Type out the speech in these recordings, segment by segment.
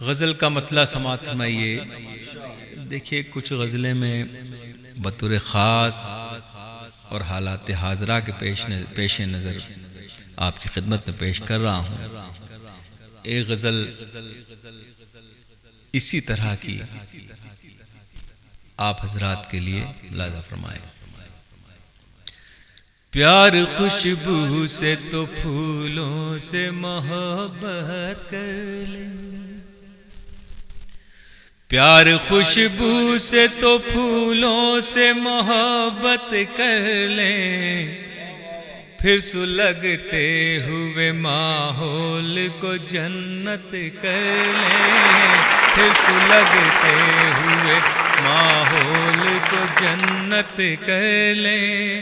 غزل کا مطلع سماعت فرمائیے۔ دیکھیے کچھ غزلیں میں بطور خاص اور حالات حاضرہ کے پیش نظر آپ کی خدمت میں پیش کر رہا ہوں۔ ایک غزل اسی طرح کی آپ حضرات کے لیے ملاحظہ فرمائیں۔ پیار خوشبو سے تو پھولوں سے محبت کر لے، پیار خوشبو سے تو پھولوں سے محبت کر لیں، پھر سلگتے ہوئے ماحول کو جنت کر لیں، پھر سلگتے ہوئے ماحول کو جنت کر لیں۔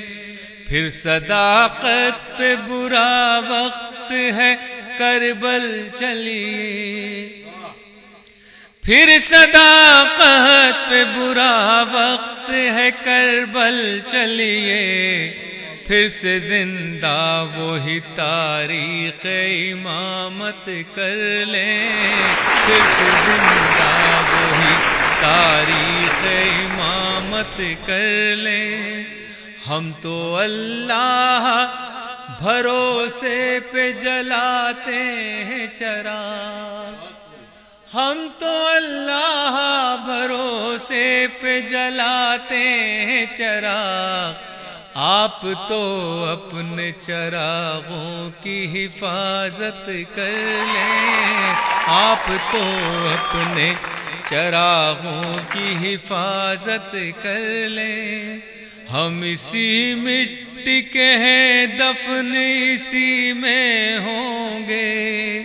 پھر صداقت پہ برا وقت ہے کربل چلیے، پھر صداقت پہ برا وقت ہے کربل چلیے، پھر سے زندہ وہی تاریخ امامت کر لیں، پھر سے زندہ وہی تاریخ امامت کر لیں۔ ہم تو اللہ بھروسے پہ جلاتے ہیں چراغ، ہم تو اللہ بھروسے پہ جلاتے ہیں چراغ، آپ تو اپنے چراغوں کی حفاظت کر لیں، آپ تو اپنے چراغوں کی حفاظت کر لیں۔ ہم اسی مٹی کے ہیں دفن اسی میں ہوں گے،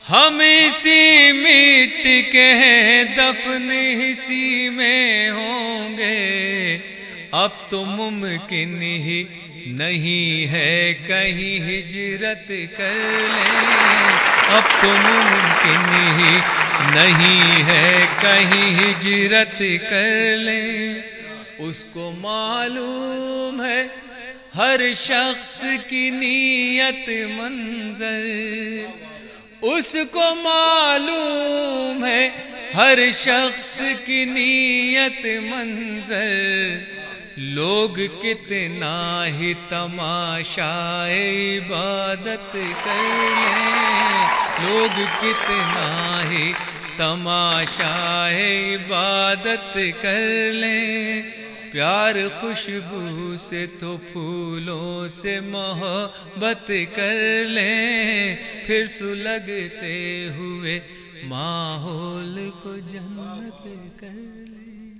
ہم اسی مٹی کے ہیں دفن اسی میں ہوں گے۔ اب تو ممکن ہی نہیں ہے کہیں ہجرت کر لیں، اب تو ممکن ہی نہیں ہے کہیں ہجرت کر لیں۔ اس کو معلوم ہے ہر شخص کی نیت منظر، اس کو معلوم ہے ہر شخص کی نیت منظر، لوگ کتنا ہی تماشائے عبادت کر لیں، لوگ کتنا ہی تماشائے عبادت کر لیں۔ پیار خوشبو سے تو پھولوں سے محبت کر لیں، پھر سلگتے ہوئے ماحول کو جنت کر لیں۔